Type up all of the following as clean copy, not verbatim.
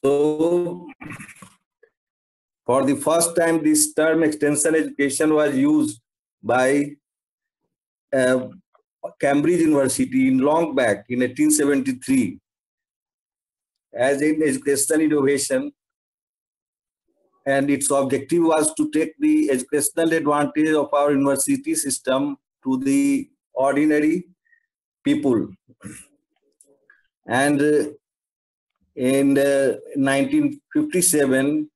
So, for the first time, this term extension education was used by Cambridge University in long back in 1873 as an educational innovation, and its objective was to take the educational advantage of our university system to the ordinary people. And in 1957,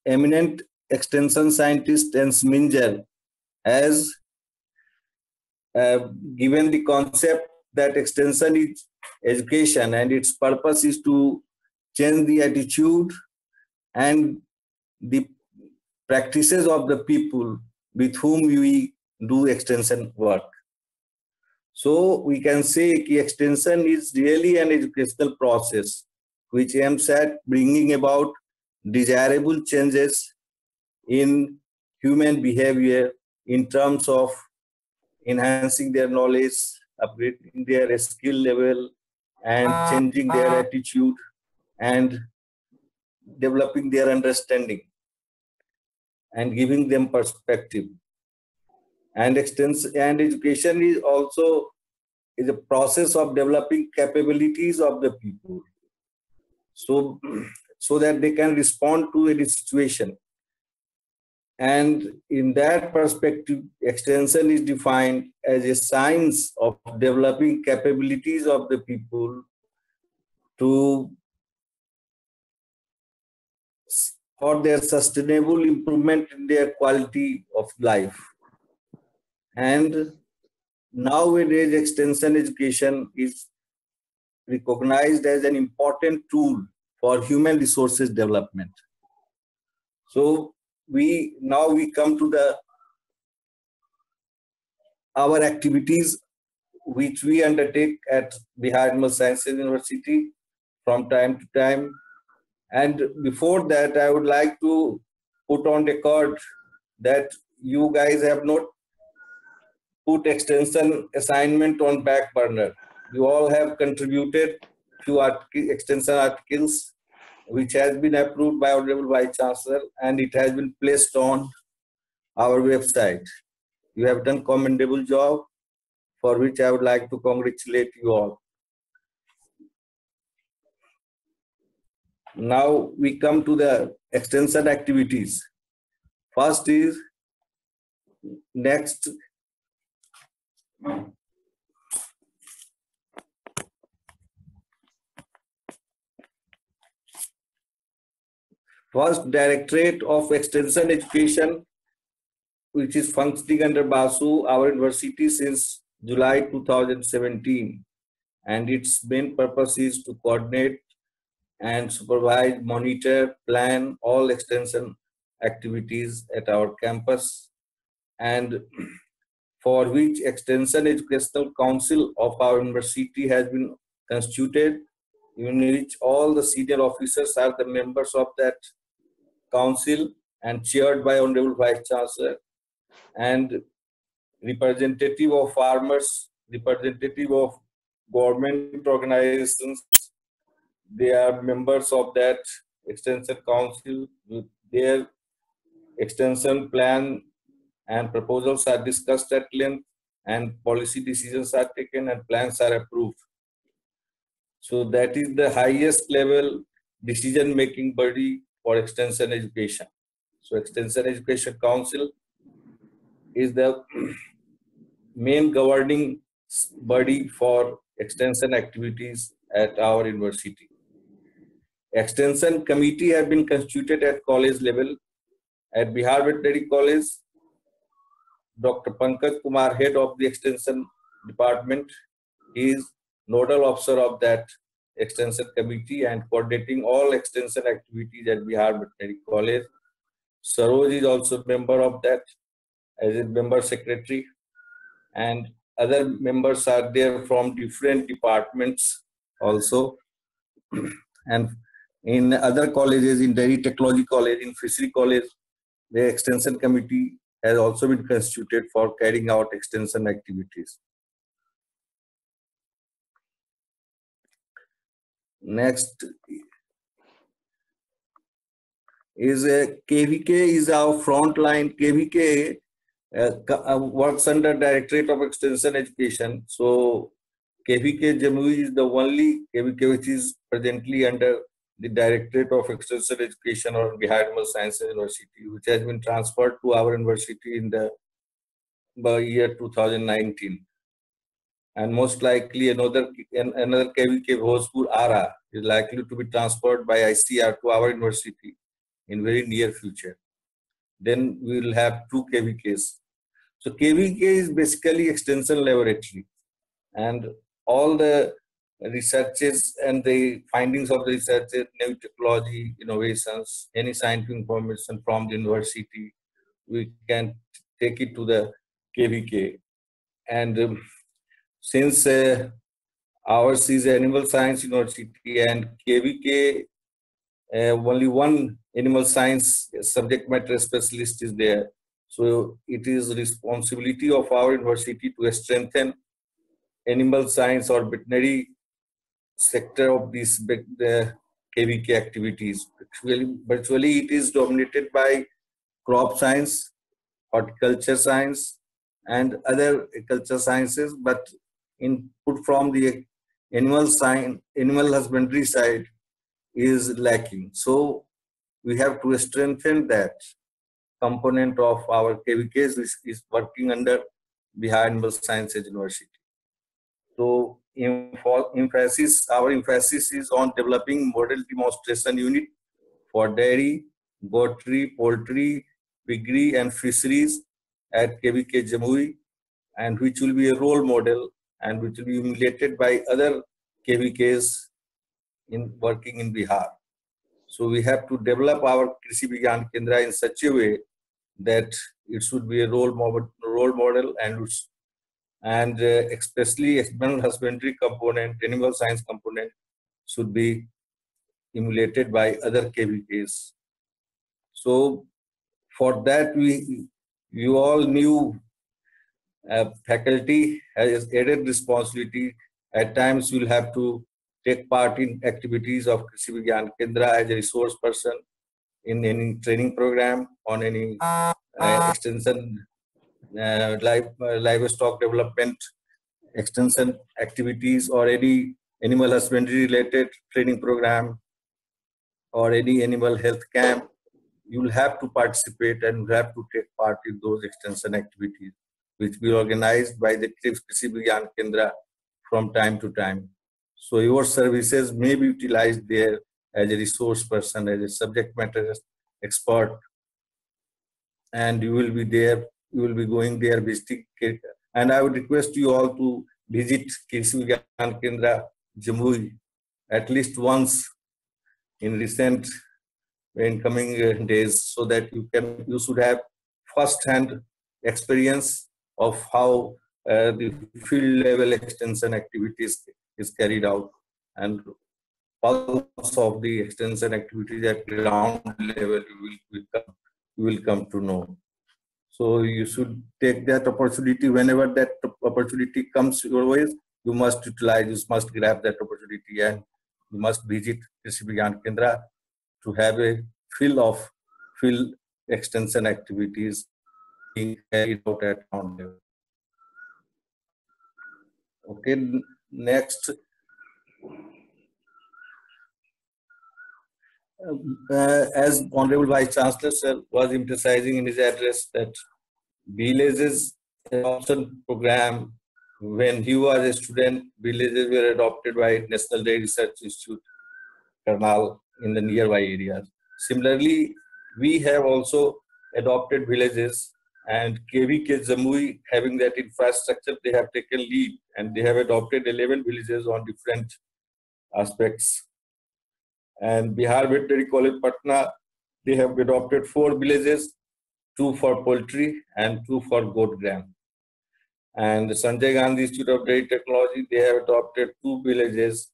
eminent extension scientist Ernst Minger has given the concept that extension is education and its purpose is to change the attitude and the practices of the people with whom we do extension work. So we can say that extension is really an educational process which aims at bringing about desirable changes in human behavior in terms of enhancing their knowledge, upgrading their skill level, and changing their attitude and developing their understanding and giving them perspective. And education is also a process of developing capabilities of the people, so that they can respond to any situation. And in that perspective, extension is defined as a science of developing capabilities of the people for their sustainable improvement in their quality of life. And nowadays, extension education is recognized as an important tool for human resources development. So we come to our activities which we undertake at Bihar Animal Sciences University from time to time. And before that, I would like to put on record that you guys have not put extension assignment on back burner. You all have contributed to extension articles which has been approved by Honorable Vice Chancellor, and it has been placed on our website. You have done commendable job, for which I would like to congratulate you all. Now we come to the extension activities. First is next. First, Directorate of Extension Education, which is functioning under BASU, our university, since July 2017. And its main purpose is to coordinate and supervise, monitor, plan all extension activities at our campus, and for which Extension Educational Council of our university has been constituted, in which all the senior officers are the members of that council and chaired by Honorable Vice Chancellor, and representative of farmers, representative of government organizations. They are members of that extension council. With their extension plan and proposals are discussed at length, and policy decisions are taken and plans are approved. So that is the highest level decision-making body for extension education. So Extension Education Council is the main governing body for extension activities at our university. Extension committee have been constituted at college level. At Bihar Veterinary College, Dr. Pankaj Kumar, head of the extension department, is nodal officer of that extension committee and coordinating all extension activities at Bihar Veterinary College. Saroj is also a member of that as a member secretary, and other members are there from different departments also. And in other colleges, in Dairy Technology College, in Fishery College, the extension committee has also been constituted for carrying out extension activities. Next, is KVK is our front line. KVK works under Directorate of Extension Education. So KVK Jamui is the only KVK which is presently under the Directorate of Extension Education or Bihar Animal Sciences University, which has been transferred to our university in the year 2019. And most likely another KVK Bhojpur ARA is likely to be transferred by ICR to our university in very near future. Then we will have 2 KVKs. So KVK is basically extension laboratory, and all the researches and the findings of the researches, new technology, innovations, any scientific information from the university, we can take it to the KVK. And since ours is Animal Science University and KVK, only one animal science subject matter specialist is there. So it is responsibility of our university to strengthen animal science or veterinary sector of the KVK activities. Virtually it is dominated by crop science, horticulture science, and other culture sciences, but input from the animal husbandry side is lacking. So we have to strengthen that component of our KVKs, which is working under Bihar Animal Sciences University. So our emphasis is on developing model demonstration unit for dairy, goatry, poultry, piggery, and fisheries at KVK Jamui, and which will be a role model and which will be emulated by other KVKs in working in Bihar. So we have to develop our Krishi Vigyan Kendra in such a way that it should be a role model and especially animal husbandry component, animal science component should be emulated by other KVKs. So for that, you all knew faculty has added responsibility. At times, you'll have to take part in activities of Krishi Vigyan Kendra as a resource person in any training program, on any extension, livestock development extension activities, or any animal husbandry related training program, or any animal health camp. You will have to participate and you have to take part in those extension activities, which will be organized by the Krishi Vigyan Kendra from time to time. So your services may be utilized there as a resource person, as a subject matter expert, and you will be there, you will be going there visiting. And I would request you all to visit Krishi Vigyan Kendra Jamui at least once in coming days, so that you should have first-hand experience of how the field level extension activities is carried out, and pulse of the extension activities at ground level you will come to know. So you should take that opportunity. Whenever that opportunity comes your way, you must utilize, you must grab that opportunity, and you must visit Krishi Vigyan Kendra to have a field extension activities being carried out at ground level. Okay, next. As Honorable Vice Chancellor Sir was emphasizing in his address, that villages adoption program, when he was a student, villages were adopted by National Dairy Research Institute, Karnal, in the nearby areas. Similarly, we have also adopted villages, and KVK Jamui, having that infrastructure, they have taken lead and they have adopted 11 villages on different aspects. And Bihar Veterinary College Patna, they have adopted 4 villages, 2 for poultry and 2 for goat gram. And the Sanjay Gandhi Institute of Dairy Technology, they have adopted 2 villages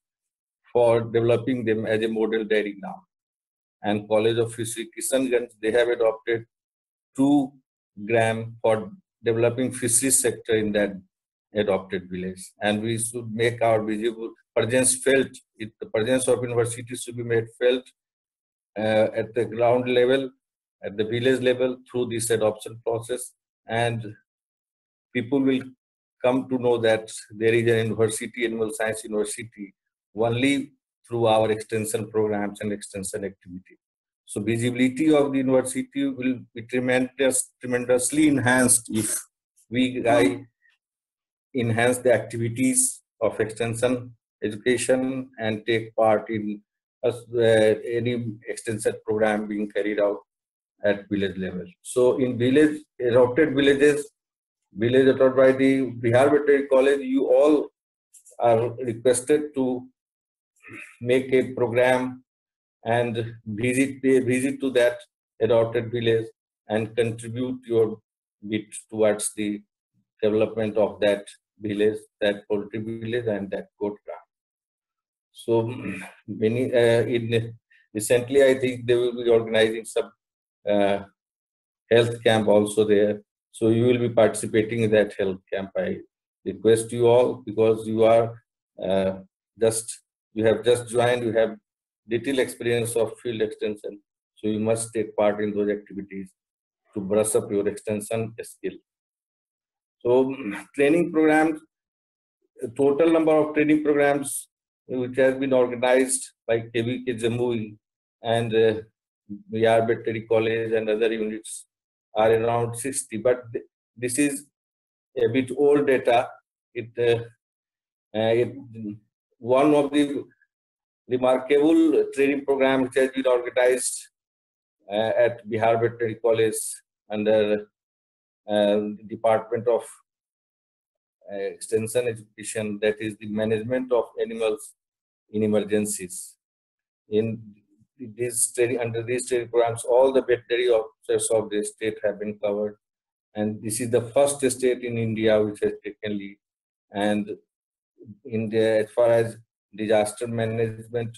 for developing them as a model dairy now. And College of Fishery Kishanganj, they have adopted 2 gram for developing fisheries sector in that adopted village. And we should make our visible presence felt. The presence of university should be made felt at the ground level, at the village level through this adoption process, and people will come to know that there is an university, animal science university, only through our extension programs and extension activity. So visibility of the university will be tremendously enhanced if we enhance the activities of extension education and take part in any extension program being carried out at village level. So in adopted villages adopted by the Bihar Veterinary College, you all are requested to make a program and visit to that adopted village and contribute your bit towards the development of that village, that poultry village and that goat farm. So recently I think they will be organizing some health camp also there. So you will be participating in that health camp. I request you all, because you are you have just joined, you have little experience of field extension. So you must take part in those activities to brush up your extension skill. So training programs, total number of training programs which has been organized by KVK Jamui and Bihar Veterinary College and other units are around 60, but this is a bit old data. One of the remarkable training program which has been organized at Bihar Veterinary College under Department of Extension Education, that is the management of animals in emergencies. In this training, under these training programs, all the veterinary officers of the state have been covered, and this is the first state in India which has taken lead. And as far as disaster management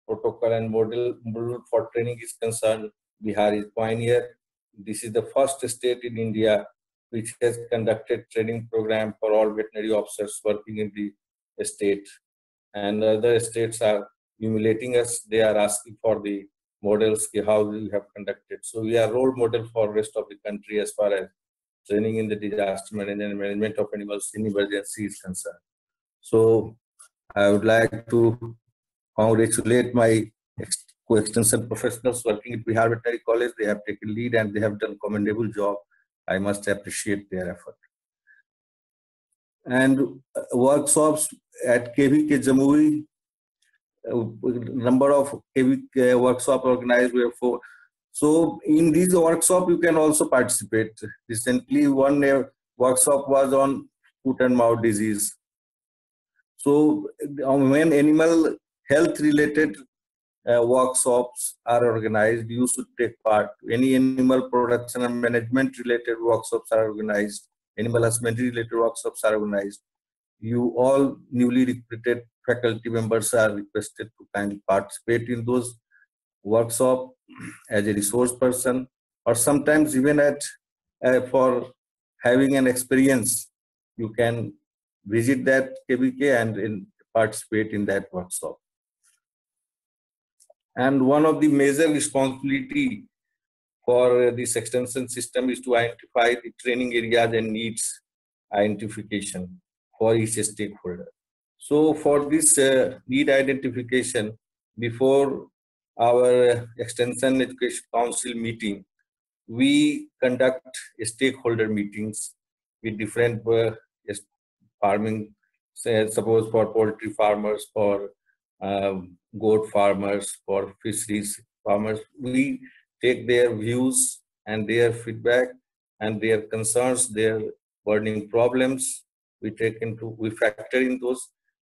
protocol and model for training is concerned, Bihar is pioneer. This is the first state in India which has conducted training program for all veterinary officers working in the state. And other states are emulating us. They are asking for the models, how we have conducted. So we are role model for rest of the country as far as training in the disaster management of animals in emergency is concerned. So I would like to congratulate my co-extension professionals working at Bihar Veterinary College. They have taken lead and they have done commendable job. I must appreciate their effort. And workshops at KVK Jamui, number of KVK workshops organized were 4. So in these workshops, you can also participate. Recently, one workshop was on foot and mouth disease. So when animal health related workshops are organized, you should take part. Any animal production and management related workshops are organized. Animal husbandry related workshops are organized. You all newly recruited faculty members are requested to kindly participate in those workshops as a resource person, or sometimes even for having an experience, you can visit that KVK and participate in that workshop. And one of the major responsibility for this extension system is to identify the training areas and needs identification for each stakeholder. So for this need identification, before our Extension Education Council meeting, we conduct stakeholder meetings with different farming, suppose for poultry farmers, for goat farmers, for fisheries farmers. We take their views and their feedback and their concerns, their burning problems. We factor in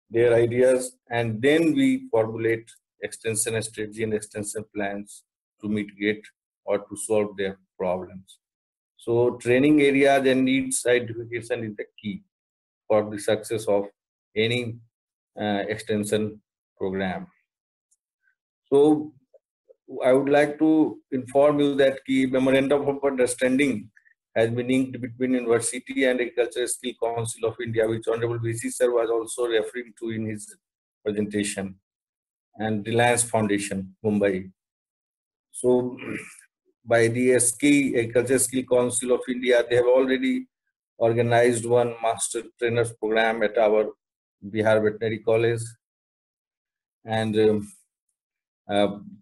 their ideas, and then we formulate extension strategy and extension plans to mitigate or to solve their problems. So training areas and needs identification is the key for the success of any extension program. So I would like to inform you that the Memorandum of Understanding has been inked between University and Agricultural Skill Council of India, which Honorable VC sir was also referring to in his presentation, and Reliance Foundation, Mumbai. So by the Agriculture Skill Council of India, they have already organized one master trainers program at our Bihar Veterinary College, and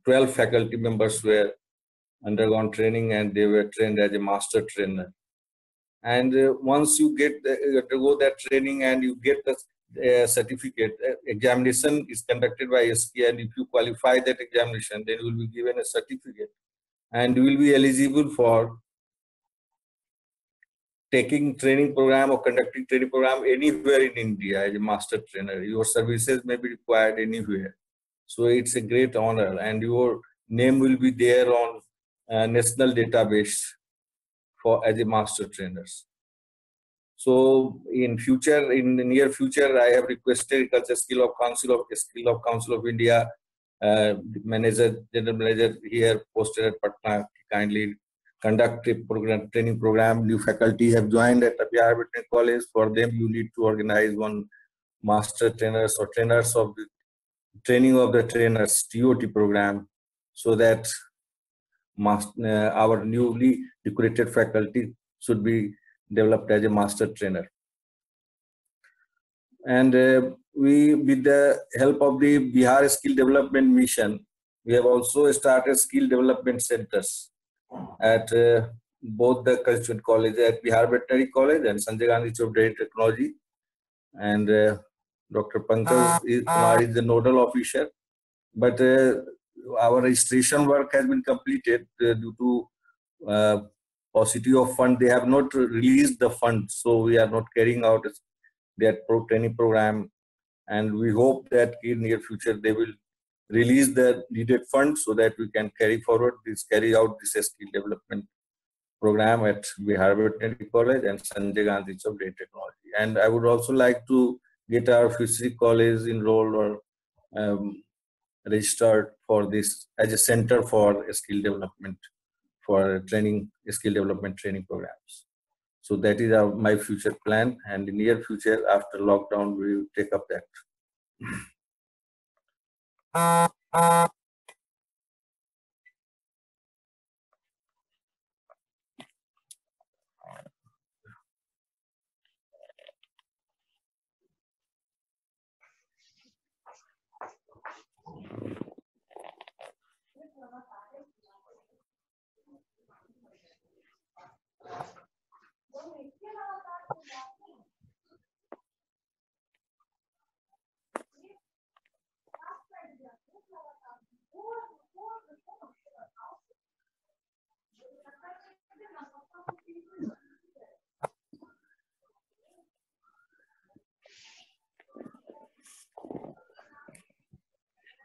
12 faculty members were undergone training, and they were trained as a master trainer. And once you get undergo that training and you get the certificate, examination is conducted by SK, and if you qualify that examination, then you will be given a certificate, and you will be eligible for taking training program or conducting training program anywhere in India as a master trainer. Your services may be required anywhere. So it's a great honor, and your name will be there on national database for as a master trainers. So in future, in the near future, I have requested Agriculture Skill of Council of India general manager here posted at Patna, kindly conduct a program, training program. New faculty have joined at Bihar Veterinary College. For them, you need to organize one master trainers or trainers of the training of the trainers TOT program, so that our newly recruited faculty should be developed as a master trainer. And we, with the help of the Bihar Skill Development Mission, we have also started skill development centers at both the constituent colleges, at Bihar Veterinary College and Sanjay Gandhi Institute of Dairy Technology. And Dr. Pankaj Kumar is the nodal officer. But our registration work has been completed due to paucity of fund. They have not released the fund, so we are not carrying out that training program. And we hope that in near future they will release the needed funds so that we can carry out this skill development program at Bihar Veterinary College and Sanjay Gandhi Institute of Dairy Technology. And I would also like to get our fishery college enrolled or registered for this as a center for skill development, for training, skill development training programs. So that is my future plan, and in near future after lockdown we will take up that.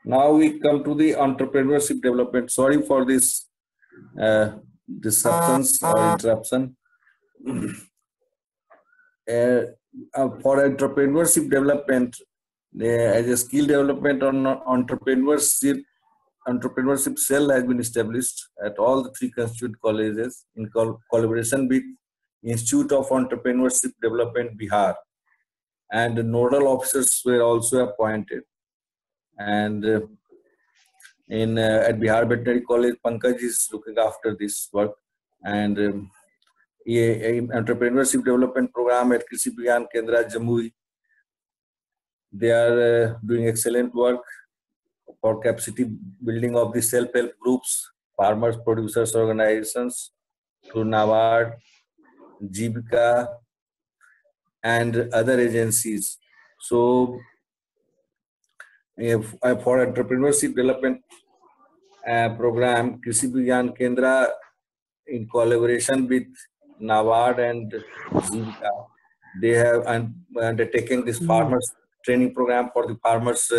Now we come to the entrepreneurship development. Sorry for this disruptions or interruption. For entrepreneurship development, as a skill development on entrepreneurship cell has been established at all the 3 constituent colleges in collaboration with Institute of Entrepreneurship Development Bihar, and the nodal officers were also appointed. And at Bihar Veterinary College, Pankaj is looking after this work, and a entrepreneurship development program at Krishi Vigyan Kendra Jamui. They are doing excellent work for capacity building of the self-help groups, farmers, producers organizations through NABARD, Jivika, and other agencies. So for entrepreneurship development program, Krishi Vigyan Kendra, in collaboration with NABARD and Jivika, they have undertaken this farmers training program for the farmers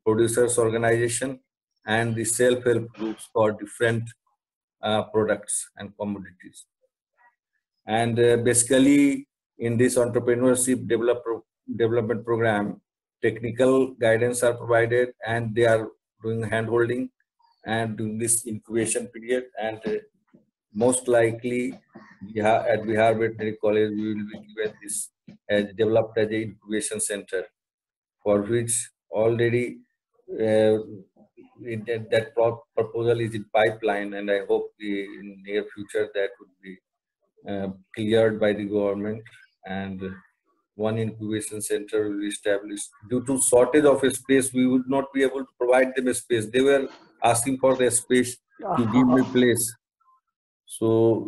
producers organization and the self-help groups for different products and commodities. And basically in this entrepreneurship development program, technical guidance are provided, and they are doing hand-holding and doing this incubation period. And most likely at Bihar Veterinary College we will be given this as developed as a incubation center, for which already proposal is in pipeline, and I hope in near future that would be cleared by the government, and one incubation center will be established. Due to shortage of space, we would not be able to provide them a space. They were asking for the space to give me place. So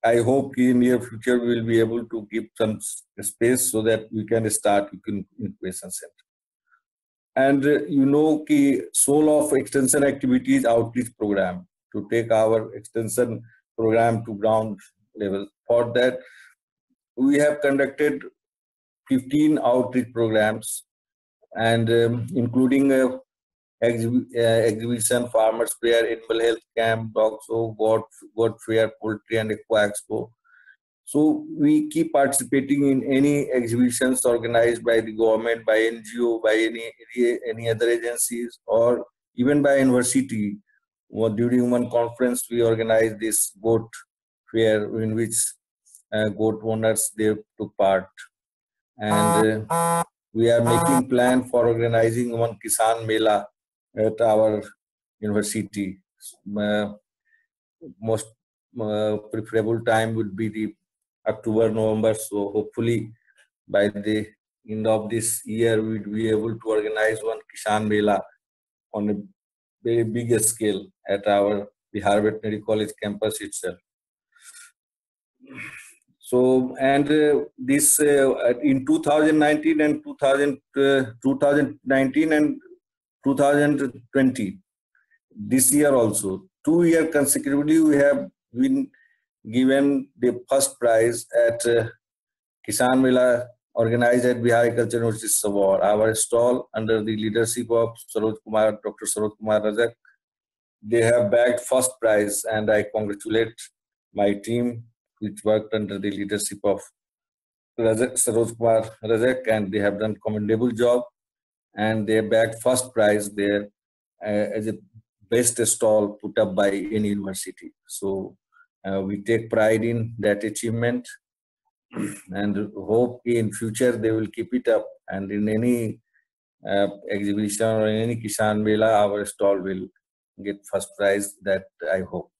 I hope in near future we will be able to give some space so that we can start incubation center. And soul of extension activities outreach program, to take our extension program to ground level. For that, we have conducted 15 outreach programs, and including exhibition, farmers fair, animal health camp, dog show, goat fair, poultry and aqua expo. So we keep participating in any exhibitions organized by the government, by NGO, by any other agencies, or even by university. During one conference, we organized this goat fair in which goat owners they took part, and we are making plan for organizing one Kisan Mela at our university. Most preferable time would be the October, November. So hopefully by the end of this year, we'd be able to organize one Kisan Mela on a very big scale at our Bihar Veterinary College campus itself. So, and this in 2019 and 2019 and 2020, this year also, 2 years consecutively, we have been given the first prize at Kisan Mela organized at Bihar Agriculture University, Savor. Our stall under the leadership of Dr. Saroj Kumar Rajak, they have bagged first prize, and I congratulate my team which worked under the leadership of Saroj Kumar Rajak, and they have done commendable job, and they bagged first prize there as a best stall put up by any university. So we take pride in that achievement and hope in future they will keep it up, and in any exhibition or in any Kisan Mela, our stall will get first prize, that I hope.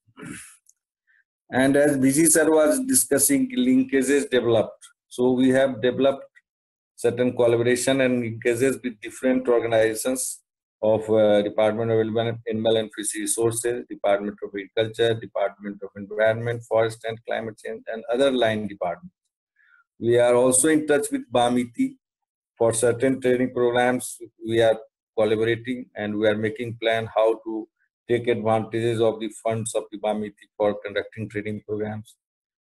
And as Vijay sir was discussing, linkages developed. So we have developed certain collaboration and linkages with different organizations of Department of Animal and Fish Resources, Department of Agriculture, Department of Environment, Forest and Climate Change, and other line departments. We are also in touch with BAMITI for certain training programs. We are collaborating, and we are making plan how to take advantages of the funds of the BAMITI for conducting training programs.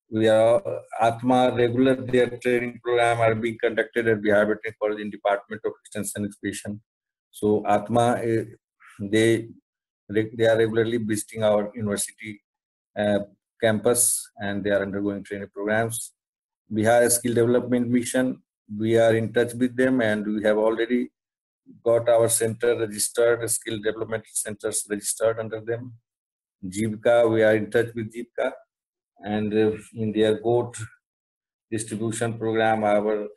We are Atma regular, their training program are being conducted at Bihar Veterinary College in Department of Extension Education. So Atma, they are regularly visiting our university campus, and they are undergoing training programs. Bihar Skill Development Mission, we are in touch with them, and we have already got our center registered, skill development centers registered under them. Jivka, we are in touch with Jivka, and in their goat distribution program, our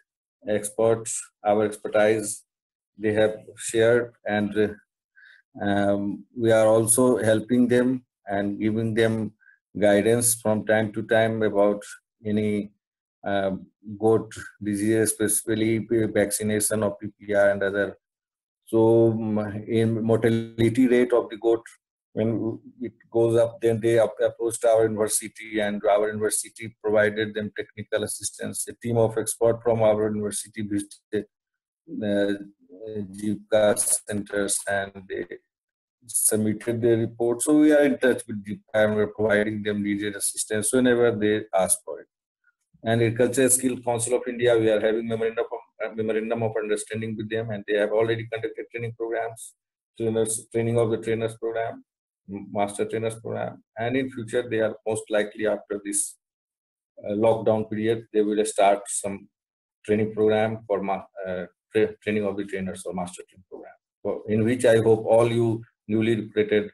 experts, our expertise, they have shared, and we are also helping them and giving them guidance from time to time about any goat diseases, especially vaccination of PPR and other. So in mortality rate of the goat, when it goes up, then they approached our university, and our university provided them technical assistance. A team of experts from our university visited Jivka centers, and they submitted their report. So we are in touch with Jivka, and we're providing them needed assistance whenever they ask for it. And Agriculture Skill Council of India, we are having memorandum of understanding with them, and they have already conducted training programs, training of the trainers program, master trainers program, and in future they are most likely, after this lockdown period, they will start some training program for training of the trainers or master training program, in which I hope all you newly recruited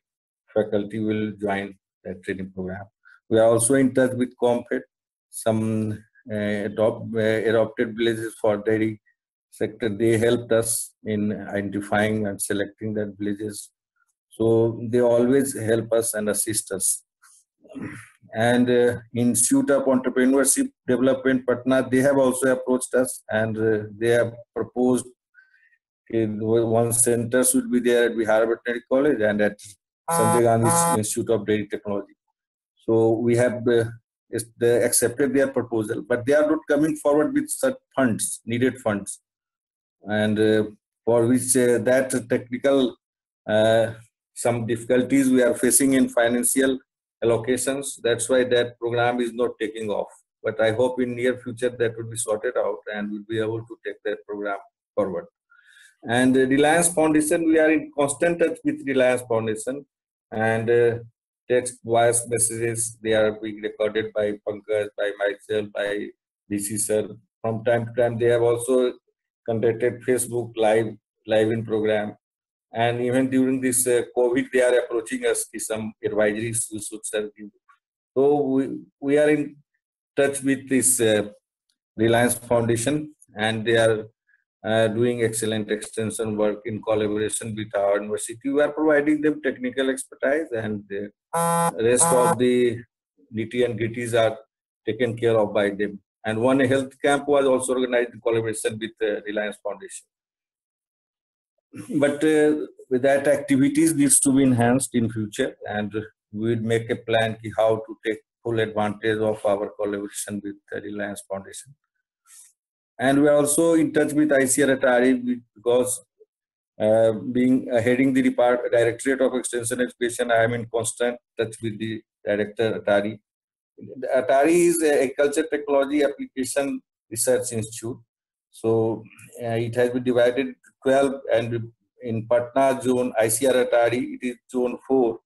faculty will join that training program. We are also in touch with COMFED, some adopted villages for dairy sector. They helped us in identifying and selecting that villages. So they always help us and assist us. And Institute of Entrepreneurship Development Patna, they have also approached us, and they have proposed one center should be there at Bihar Veterinary College and at Sanjay Gandhi Institute of Dairy Technology. So we have they accepted their proposal, but they are not coming forward with such funds, needed funds, and for which that technical some difficulties we are facing in financial allocations. That's why that program is not taking off. But I hope in near future that will be sorted out and we'll be able to take that program forward. And Reliance Foundation, we are in constant touch with Reliance Foundation, and text, voice messages, they are being recorded by Pankaj, by myself, by DC sir. From time to time, they have also conducted Facebook live in program. And even during this COVID, they are approaching us with some advisories we should serve you. So we are in touch with this Reliance Foundation, and they are doing excellent extension work in collaboration with our university. We are providing them technical expertise, and the rest of the nitty and gritties are taken care of by them. And one health camp was also organized in collaboration with Reliance Foundation. But with that, activities needs to be enhanced in future, and we will make a plan how to take full advantage of our collaboration with Reliance Foundation. And we are also in touch with ICAR Atari, because being heading the Directorate of Extension Education, I am in constant touch with the Director Atari. Atari is a Agriculture Technology Application Research Institute. So it has been divided into 12, and in Patna zone, ICAR Atari, it is zone 4,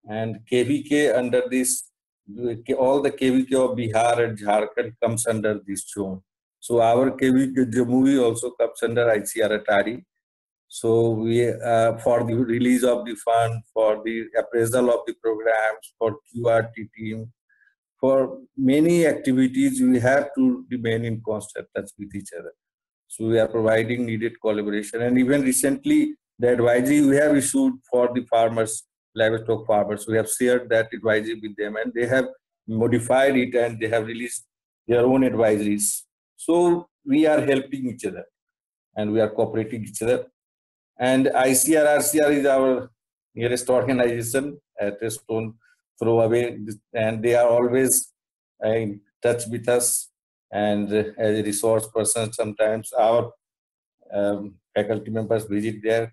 and KVK under this, all the KVK of Bihar and Jharkhand comes under this zone. So our KVK Jamui also comes under ICAR Atari. So we, for the release of the fund, for the appraisal of the programs, for QRT team, for many activities, we have to remain in constant touch with each other. So we are providing needed collaboration. And even recently, the advisory we have issued for the farmers, livestock farmers, we have shared that advisory with them, and they have modified it and they have released their own advisories. So we are helping each other and we are cooperating each other. And ICR-RCR is our nearest organization at a stone throw away, and they are always in touch with us. And as a resource person, sometimes our faculty members visit there.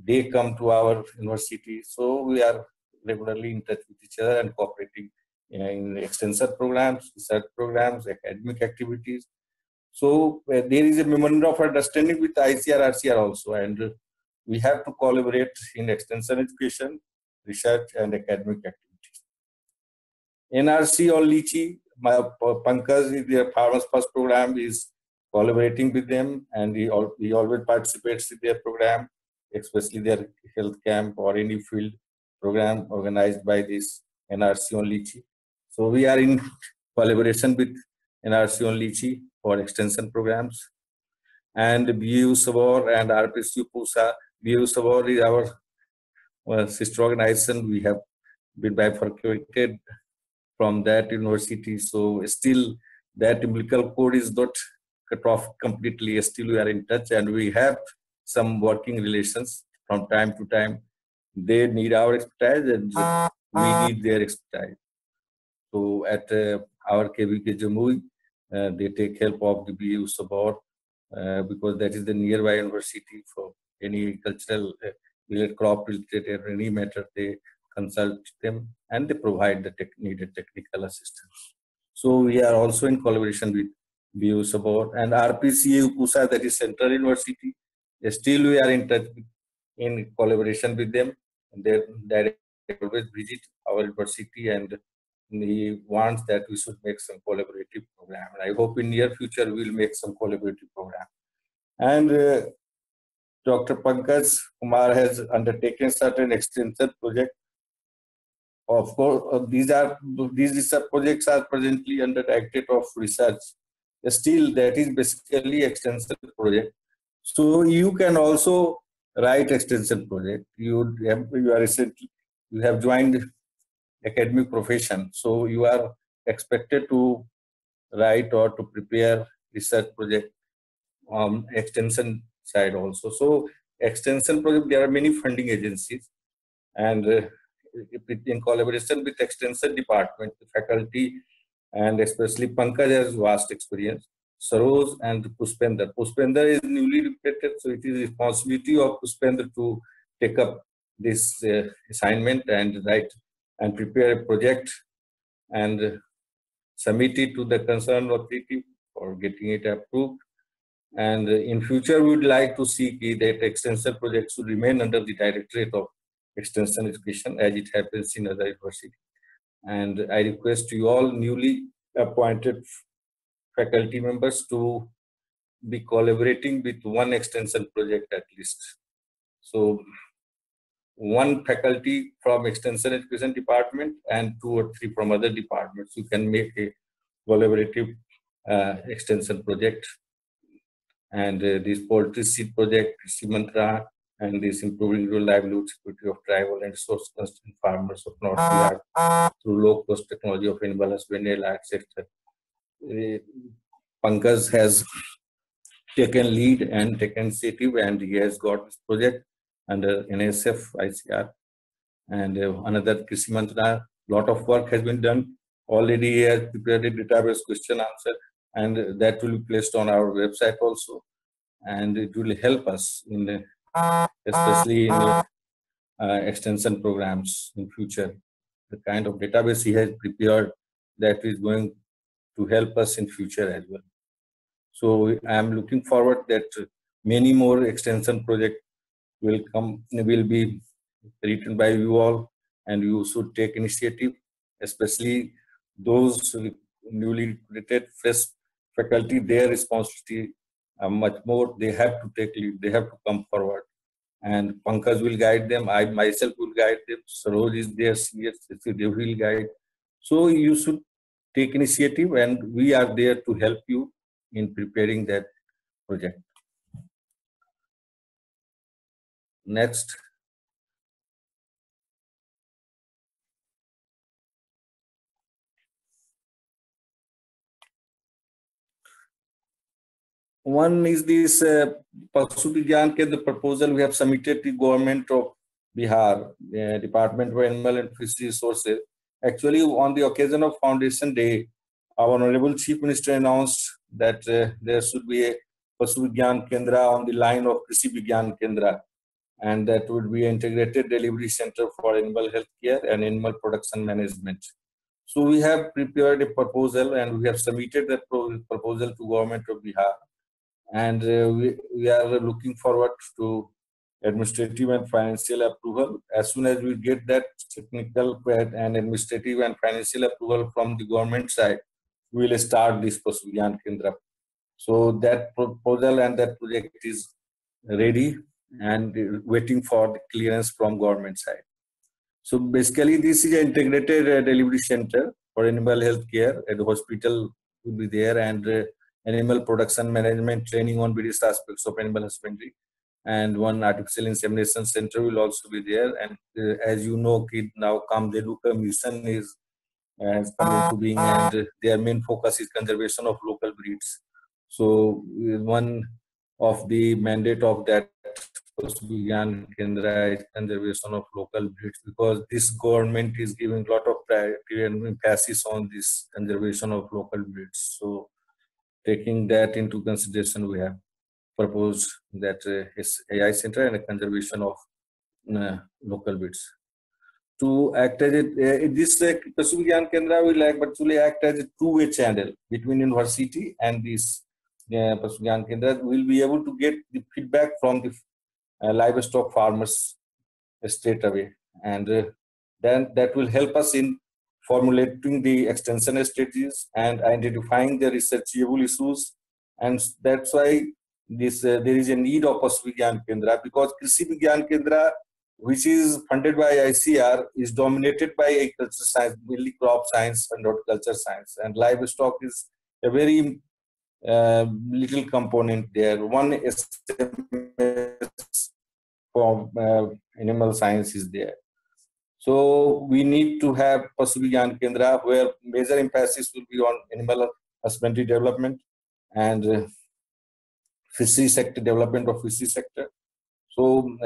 They come to our university. So we are regularly in touch with each other and cooperating in extension programs, research programs, academic activities. So there is a memorandum of understanding with ICR-RCR also, and we have to collaborate in extension education, research, and academic activities. NRC on Lychee, Pankaj, their Farmers First program, is collaborating with them, and he always participates in their program, especially their health camp or any field program organized by this NRC on Lychee. So we are in collaboration with NRC on Lychee for extension programs. And BU Sabor and RPSU Pusa. BU Sabor is our sister organization. We have been bifurcated from that university. So still that umbilical cord is not cut off completely. Still we are in touch, and we have some working relations from time to time. They need our expertise and we need their expertise. So at our KVK Jamui, they take help of the BU Sabor because that is the nearby university for any cultural crop related or any matter. They consult them and they provide the needed technical assistance. So we are also in collaboration with BU Sabor and RPCA Pusa, that is Central University. Still we are in touch in collaboration with them. They directly always visit our university, and he wants that we should make some collaborative program. And I hope in near future we will make some collaborative program. And Dr. Pankaj Kumar has undertaken certain extension project. Of course, these research projects are presently under the Directorate of Research. Still, that is basically extension project. So you can also write extension project. You have joined academic profession, so you are expected to write or to prepare research project on extension side also. So extension project, there are many funding agencies, and in collaboration with extension department, faculty, and especially Pankaj has vast experience. Saroj and Pushpender. Pushpender is newly recruited, so it is responsibility of Pushpender to take up this assignment and write and prepare a project and submit it to the concerned authority for getting it approved. And in future, we would like to see that extension projects should remain under the Directorate of Extension Education as it happens in other universities. And I request you all newly appointed faculty members to be collaborating with one extension project at least. So one faculty from Extension Education Department and 2 or 3 from other departments, you can make a collaborative extension project. And this poultry seed project, Krishi Mantra, and this improving rural livelihood security of tribal and resource constrained farmers of North Gujarat through low cost technology of animal husbandry, etc. Pankaj has taken lead and taken initiative, and he has got this project under NSF ICR. And another Krishi Mantra, lot of work has been done. Already he has prepared a database question answer, and that will be placed on our website also. And it will help us in the, especially in the extension programs in future. The kind of database he has prepared, that is going to help us in future as well. So I am looking forward that many more extension projects will be written by you all, and you should take initiative, especially those newly recruited fresh faculty. Their responsibility much more. They have to take lead. They have to come forward, and Pankaj will guide them. I myself will guide them. Saroj is there, senior, they will guide. So you should take initiative, and we are there to help you in preparing that project. Next. One is this Pashu Vigyan Kendra proposal we have submitted to government of Bihar, Department of Animal and Fisheries Resources. Actually, on the occasion of Foundation Day, our Honorable Chief Minister announced that there should be a Pashu Vigyan Kendra on the line of Krishi Vigyan Kendra, and that would be an integrated delivery center for animal health care and animal production management. So we have prepared a proposal, and we have submitted that proposal to government of Bihar. And we are looking forward to administrative and financial approval. As soon as we get that technical and administrative and financial approval from the government side, we will start this Pashu Vigyan Kendra. So that proposal and that project is ready and waiting for the clearance from government side. So basically, this is an integrated delivery center for animal health care. At the hospital will be there, and animal production management training on various aspects of animal husbandry, and one artificial insemination center will also be there. And as you know, now Kamdenu mission has come into being, and their main focus is conservation of local breeds. So one of the mandate of that Vigyan Kendra is conservation of local breeds, because this government is giving a lot of priority and emphasis on this conservation of local breeds. So taking that into consideration, we have proposed that AI center and a conservation of local breeds. To act as this Pashu Vigyan Kendra will actually act as a two-way channel between university and this Pashu Vigyan Kendra. Will be able to get the feedback from the livestock farmers straight away, and then that will help us in formulating the extension strategies and identifying the researchable issues. And that's why this there is a need of Pashu Vigyan Kendra, because Krishi Vigyan Kendra, which is funded by ICR, is dominated by agriculture science, mainly crop science and horticulture science, and livestock is a very little component there. One SMS for animal science is there. So we need to have Pasu Vigyan Kendra, where major emphasis will be on animal husbandry development and fishery sector development of fishery sector. So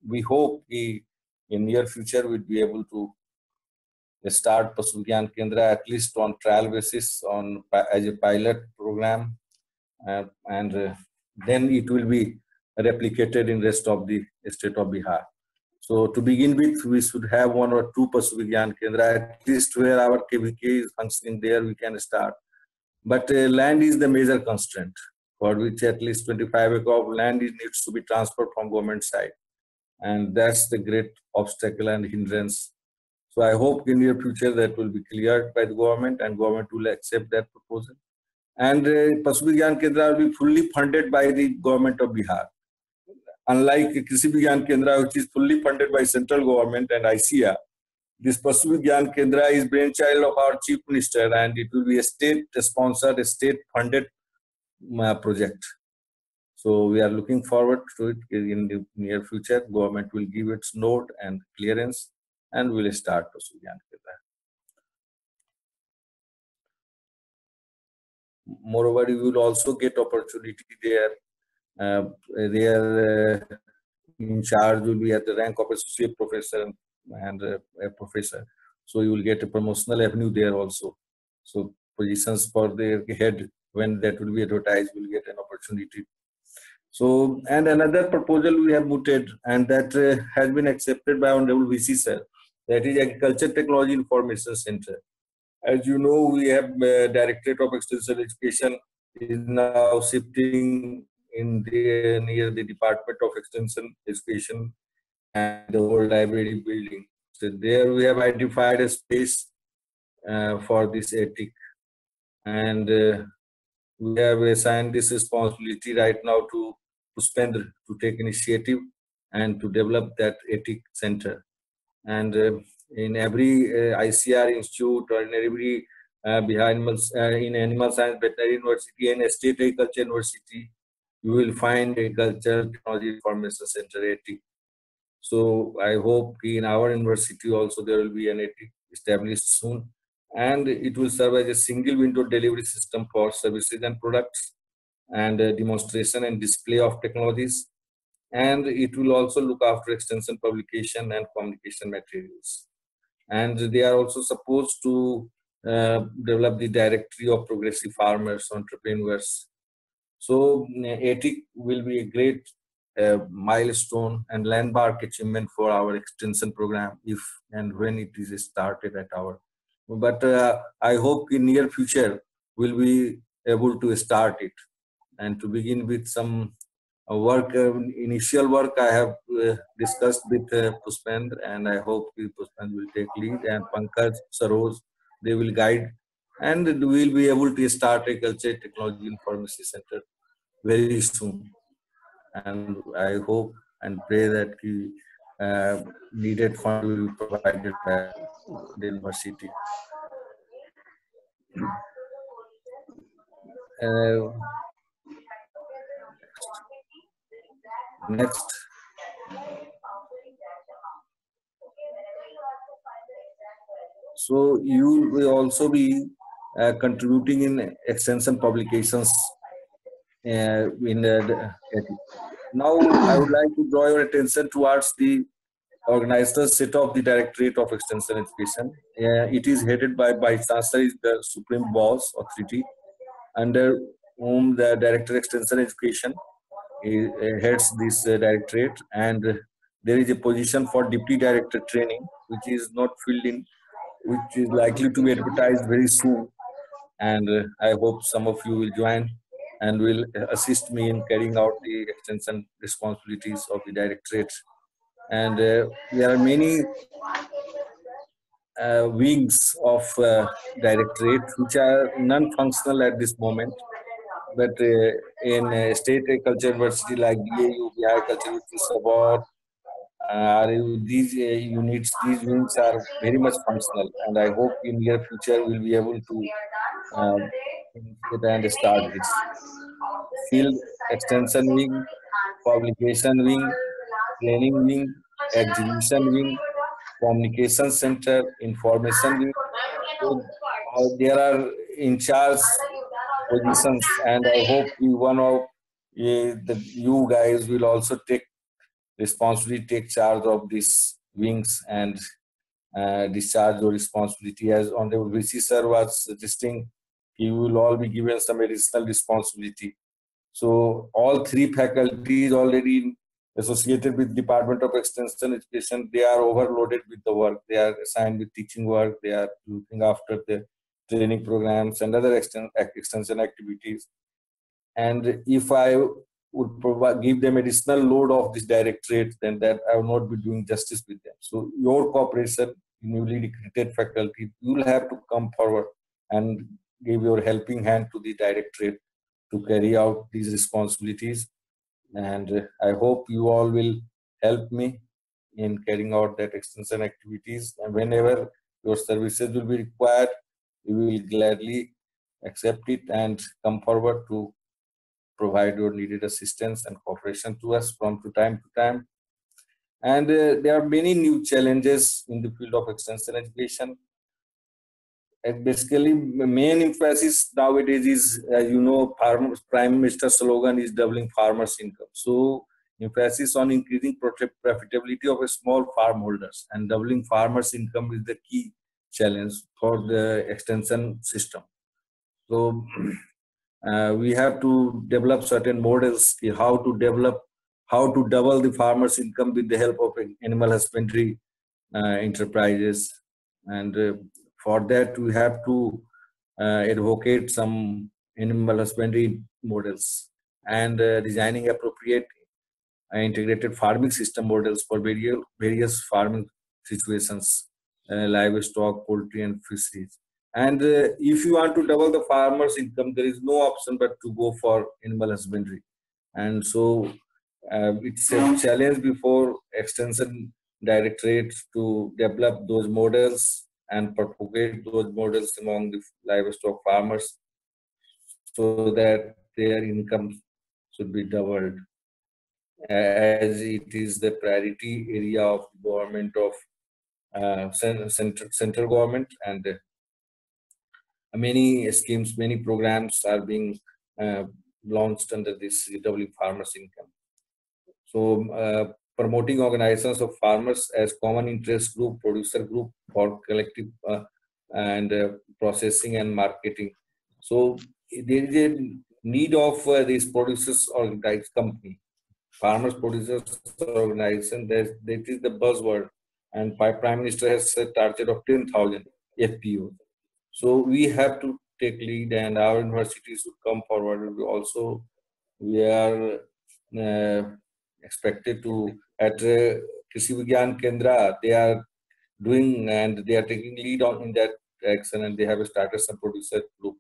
we hope we in near future we'll be able to start Pasu Vigyan Kendra at least on trial basis on as a pilot program, and then it will be replicated in rest of the state of Bihar. So to begin with, we should have 1 or 2 Pasu Vigyan Kendra, at least where our KVK is functioning there, we can start. But land is the major constraint, for which at least 25 acres of land needs to be transferred from government side. And that's the great obstacle and hindrance. So I hope in near future that will be cleared by the government and government will accept that proposal. And Pasu Vigyan Kendra will be fully funded by the government of Bihar. Unlike Krishi Vigyan Kendra, which is fully funded by central government and ICAR, this Pasu Vigyan Kendra is brainchild of our Chief Minister, and it will be a state-sponsored, a state-funded project. So we are looking forward to it in the near future. Government will give its note and clearance, and will start Pasu Vigyan Kendra. Moreover, you will also get opportunity there. Their in charge will be at the rank of associate professor and a professor. So you will get a promotional avenue there also. So positions for their head, when that will be advertised, will get an opportunity. So, and another proposal we have mooted, and that has been accepted by Honorable VC sir, that is Agriculture Technology Information Center. As you know, we have Directorate of Extension Education is now shifting in the near the Department of Extension Education and the old library building. So there we have identified a space for this ethic, and we have assigned this responsibility right now to Pushpendra to take initiative and to develop that ethic center. And in every ICAR institute or in every in animal science veterinary university and state agriculture university, you will find Agriculture Technology Information Center ethic. So I hope in our university also there will be an ethic established soon, and it will serve as a single window delivery system for services and products, and demonstration and display of technologies, and it will also look after extension publication and communication materials. And they are also supposed to develop the directory of progressive farmers, entrepreneurs. So ATIC will be a great milestone and landmark achievement for our extension program if and when it is started at our. But I hope in near future we'll be able to start it, and to begin with some work, initial work I have discussed with Pushpendra, and I hope Pushpendra will take lead, and Pankaj, Saroj, they will guide, and we'll be able to start Agriculture Technology Information Center very soon. And I hope and pray that the needed fund will be provided by the university. Next. So you will also be contributing in extension publications now I would like to draw your attention towards the organizers set of the Directorate of Extension Education. It is headed by Vice Chancellor, is the Supreme Boss Authority, under whom the Director Extension Education heads this directorate, and there is a position for Deputy Director Training, which is not filled in, which is likely to be advertised very soon, and I hope some of you will join and will assist me in carrying out the extension responsibilities of the directorate. And there are many wings of directorate which are non-functional at this moment, but in state agriculture university like BAU, Bihar Agriculture University, Sabor, these units, these wings are very much functional, and I hope in near future we'll be able to and start this field extension wing, publication wing, training wing, exhibition wing, communication center, information wing. So there are in charge positions, and I hope one of you guys will also take responsibility, take charge of these wings and discharge your responsibility. As Honorable VC sir was suggesting, you will all be given some additional responsibility. So all three faculties already associated with Department of Extension Education, they are overloaded with the work. They are assigned with teaching work. They are looking after the training programs and other extension activities. And if I would give them additional load of this directorate, then that I will not be doing justice with them. So your cooperation, newly recruited faculty, you will have to come forward and give your helping hand to the directorate to carry out these responsibilities. And I hope you all will help me in carrying out that extension activities. And whenever your services will be required, we will gladly accept it and come forward to provide your needed assistance and cooperation to us from time to time. And there are many new challenges in the field of extension education. And basically, main emphasis nowadays is, you know, Prime Minister slogan is doubling farmers' income. So, emphasis on increasing profitability of a small farm holders, and doubling farmers' income is the key challenge for the extension system. So, we have to develop certain models, how to double the farmers' income with the help of animal husbandry enterprises. And for that, we have to advocate some animal husbandry models and designing appropriate integrated farming system models for various farming situations, livestock, poultry, and fisheries. And if you want to double the farmer's income, there is no option but to go for animal husbandry. And so it's a challenge before extension directorates to develop those models and propagate those models among the livestock farmers so that their income should be doubled, as it is the priority area of government of central government. And many schemes, many programs are being launched under this doubling farmers income. So promoting organizations of farmers as common interest group, producer group for collective and processing and marketing. So there is a need of these producers organized company, farmers producers organization. That is the buzzword, and Prime Minister has set target of 10,000 FPO. So we have to take lead, and our universities should come forward. We are expected to at Krishi Vigyan Kendra, they are doing and they are taking lead on in that direction, and they have started some producer group,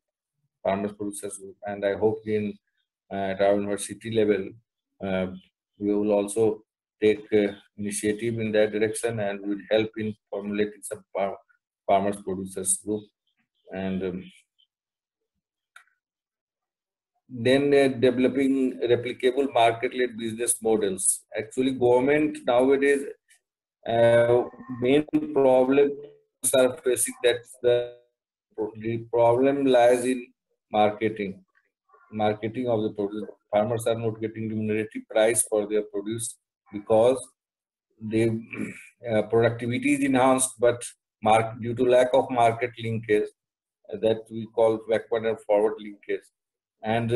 farmers producers group. And I hope in at our university level, we will also take initiative in that direction, and will help in formulating some farmers producers group. And then developing replicable market-led business models. Actually, government nowadays main problems are facing that the problem lies in marketing of the produce. Farmers are not getting remunerative price for their produce because the productivity is enhanced, but due to lack of market linkage, that we call backward and forward linkage. And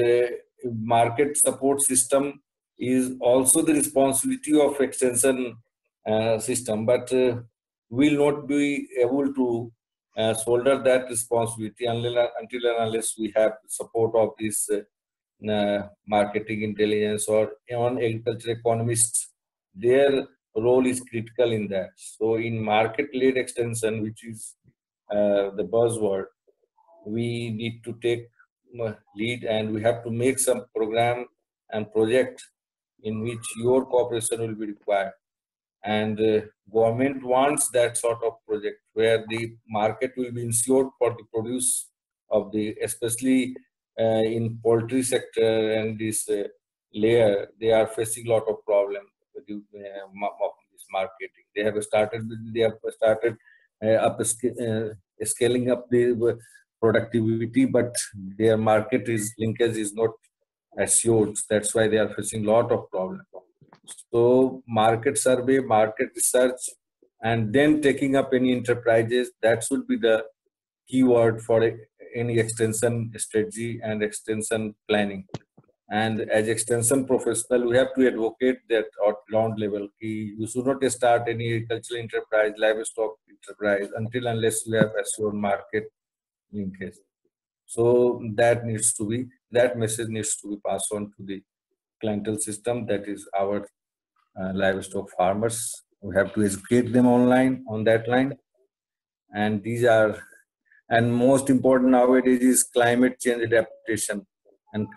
market support system is also the responsibility of extension system, but will not be able to shoulder that responsibility until and unless we have support of this marketing intelligence or even agriculture economists. Their role is critical in that. So in market-led extension, which is the buzzword, we need to take lead, and we have to make some program and project in which your cooperation will be required. And government wants that sort of project where the market will be ensured for the produce of the, especially in poultry sector and this layer, they are facing a lot of problem. of this marketing. They have started scaling up the productivity, but their market linkage is not assured. That's why they are facing a lot of problems. So market survey, market research, and then taking up any enterprises, that should be the keyword for any extension strategy and extension planning. And as extension professional, we have to advocate that at ground level. You should not start any agricultural enterprise, livestock enterprise until unless you have assured market linkage. So that message needs to be passed on to the clientele system, that is our livestock farmers. We have to educate them online on that line. And most important nowadays is climate change adaptation and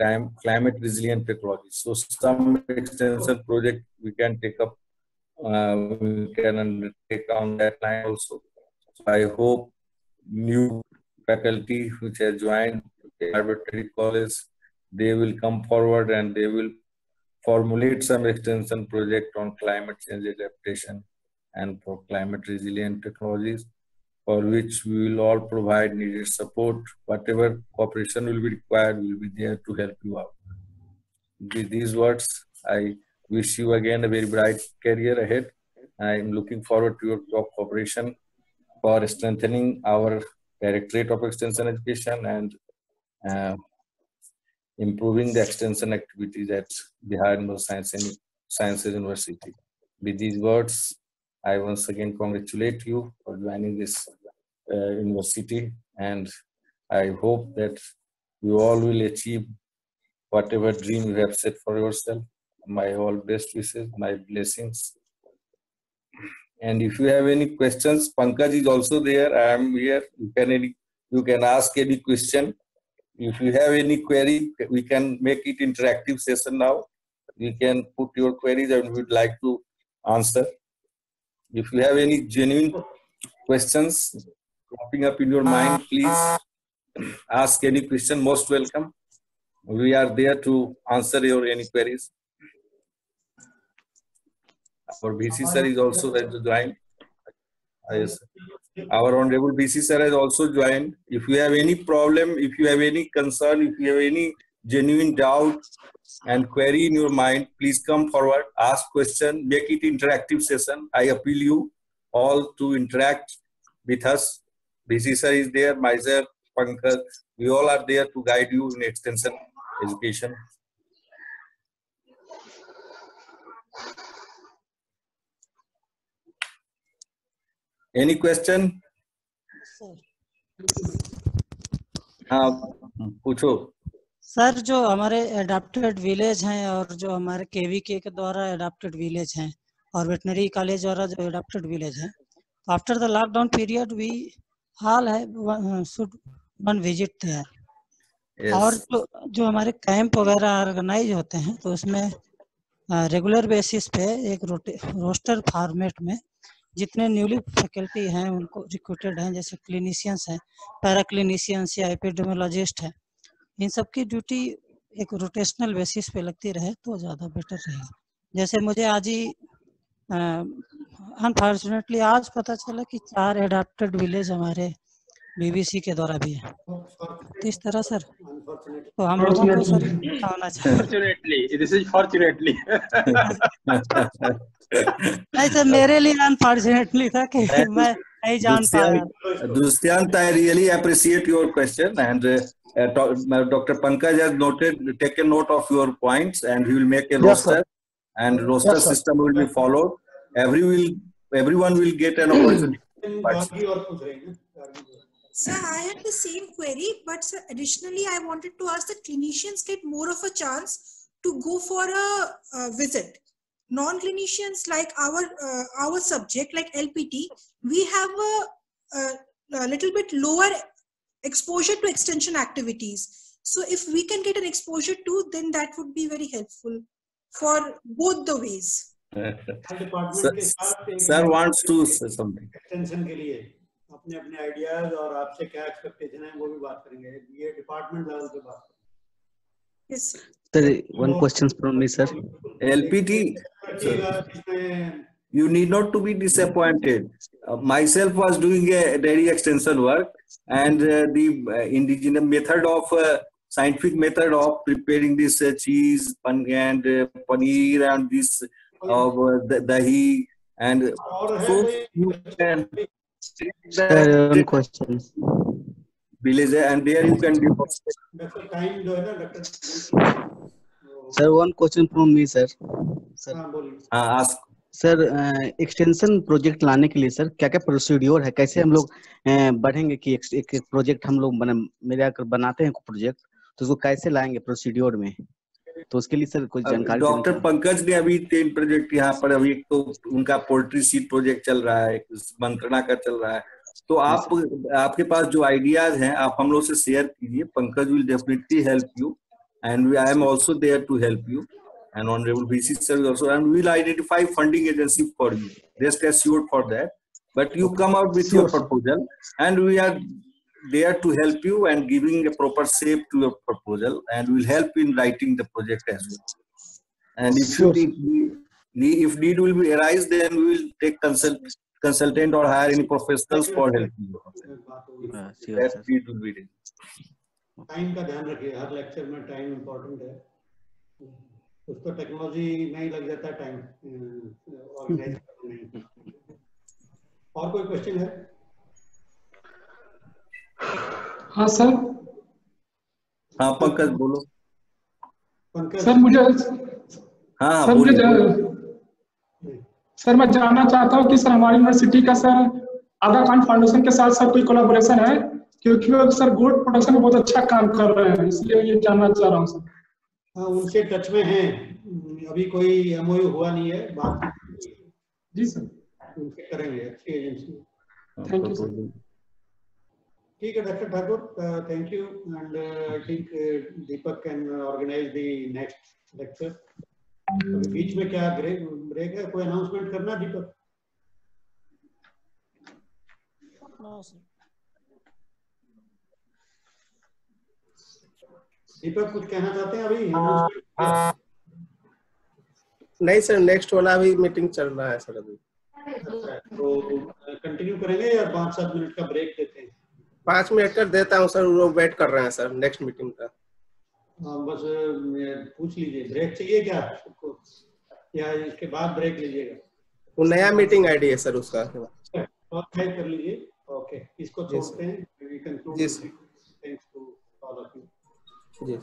climate resilient technology. So some extension project we can take up, we can undertake on that line also. So I hope new faculty which has joined Harvard College, they will come forward and they will formulate some extension project on climate change adaptation and for climate resilient technologies, for which we will all provide needed support. Whatever cooperation will be required, we will be there to help you out. With these words, I wish you again a very bright career ahead. I am looking forward to your cooperation for strengthening our Directorate of Extension Education and improving the extension activities at Bihar University Sciences University. With these words, I once again congratulate you for joining this university, and I hope that you all will achieve whatever dream you have set for yourself. My all best wishes, my blessings. And if you have any questions, Pankaj is also there. I am here. You can ask any question. If you have any query, we can make it interactive session now. You can put your queries and we would like to answer. If you have any genuine questions popping up in your mind, please ask any question. Most welcome. We are there to answer your any queries. Our BC sir is also there to join. Yes. Our Honorable BC sir has also joined. If you have any problem, if you have any concern, if you have any genuine doubt and query in your mind, please come forward, ask question, make it interactive session. I appeal you all to interact with us. BC sir is there, myself, Pankaj, we all are there to guide you in extension education. Any question? हाँ पूछो sir. जो हमारे adapted village हैं और जो हमारे KVK के द्वारा एडाप्टेड विलेज हैं और वेटनरी कॉलेज द्वारा जो एडाप्टेड विलेज है, after the lockdown period we all है शुड वन विजिट देयर। और जो हमारे कैंप वगैरह ऑर्गेनाइज होते हैं तो उसमें रेगुलर बेसिस पे एक रोस्टर फॉर्मेट में जितने न्यूली फैकल्टी हैं उनको रिक्रूटेड हैं, जैसे क्लिनिशियंस हैं, पैरा क्लिनिशियंस या एपिडेमियोलॉजिस्ट हैं, इन सब की ड्यूटी एक रोटेशनल बेसिस पे लगती रहे तो ज़्यादा बेटर रहेगा। जैसे मुझे आज ही अनफॉर्चुनेटली आज पता चला कि 4 एडाप्टेड विलेज हमारे बीबीसी के द्वारा भी है। तो इस तरह सर तो हम लोगों को सर होना चाहिए। नहीं सर, मेरे लिए अनफॉर्चुनेटली था कि मैं नहीं जान पाया। Dushyanth, I really appreciate your question, and Dr. Pankaj has taken note of your points, and he will make a roster, and roster system will be followed. Everyone will get an opportunity. Sir, I had the same query, but sir, additionally, I wanted to ask that clinicians get more of a chance to go for a visit. Non-clinicians like our subject, like LPT, we have a little bit lower exposure to extension activities. So if we can get an exposure too, then that would be very helpful for both the ways. Sir wants to say something. Extension के लिए अपने अपने ideas और आपसे क्या expectation है वो भी बात करेंगे। ये डिपार्टमेंट लेवल पे बात करेंगे। Yes, sir. Sir, one question from me, sir. LPT, you need not to be disappointed. Myself was doing a dairy extension work, and the indigenous method of scientific method of preparing this cheese and paneer and this dahi and so you can Sir, one question. village and there you can doctor time जो है ना doctor Sir, one question from me, sir. Sir, हाँ बोलिए ask. Sir extension project लाने के लिए sir क्या क्या प्रोसीड्योर है, कैसे हम लोग बढ़ेंगे कि एक प्रोजेक्ट हम लोग मिलाकर बनाते हैं प्रोजेक्ट, तो उसको कैसे लाएंगे प्रोसीड्योर में, तो उसके लिए सर कुछ जानकारी डॉक्टर पंकज ने अभी 3 प्रोजेक्ट यहाँ पर, अभी तो उनका पोल्ट्री सीड प्रोजेक्ट चल रहा है, मंत्रणा का चल रहा है, तो आपके पास जो आइडियाज हैं आप हम लोग से शेयर कीजिए. Pankaj will definitely help you and I am also there to help you, and Honorable VC sir is also, and we will identify funding agency for you. Rest assured for that. But you come out with your proposal, and we are there to help you and giving a proper shape to your proposal, and we will help in writing the project as well. And if if need will be arise, then we will take consultant or hire any professionals for helping you. That need will be done. Time का ध्यान रखिए, हर lecture में time important है, उसको technology में ही लग जाता है टाइम ऑर्गेनाइज करने में. और कोई क्वेश्चन है? हाँ सर. हाँ पंकज बोलो. पंकज सर मुझे हाँ सर मुझे सर मैं जानना चाहता हूँ कि सर हमारी यूनिवर्सिटी का सर आगा खान फाउंडेशन के साथ सर कोई कोलैबोरेशन है, क्योंकि वो सर गोट प्रोडक्शन में बहुत अच्छा काम कर रहे हैं, इसलिए ये जानना चाह रहा हूँ सर. हाँ उनसे टच में हैं, अभी कोई एमओयू हुआ नहीं है, बात जी सर उनसे करेंगे, अच्छी एजेंसी. Thank you sir. ठीक है doctor Thakur, thank you, and I think Deepak can organise the next lecture. बीच में क्या ब्रेक है, कोई अनाउंसमेंट करना दीपक? दीपक कुछ कहना चाहते हैं अभी? नहीं सर, नेक्स्ट वाला भी मीटिंग चल रहा है सर अभी. अच्छा, तो कंटिन्यू करेंगे या 5-7 मिनट का ब्रेक देते हैं? 5 मिनट का देता हूँ सर, वो वेट कर रहे हैं सर नेक्स्ट मीटिंग का. हाँ बस पूछ लीजिए, ब्रेक चाहिए क्या सबको, या इसके बाद ब्रेक लीजिएगा? वो नया मीटिंग आईडी है सर उसका. टाइप कर लीजिए. ओके, इसको छोड़ते हैं. जी sir. Thanks to all of you. Ji.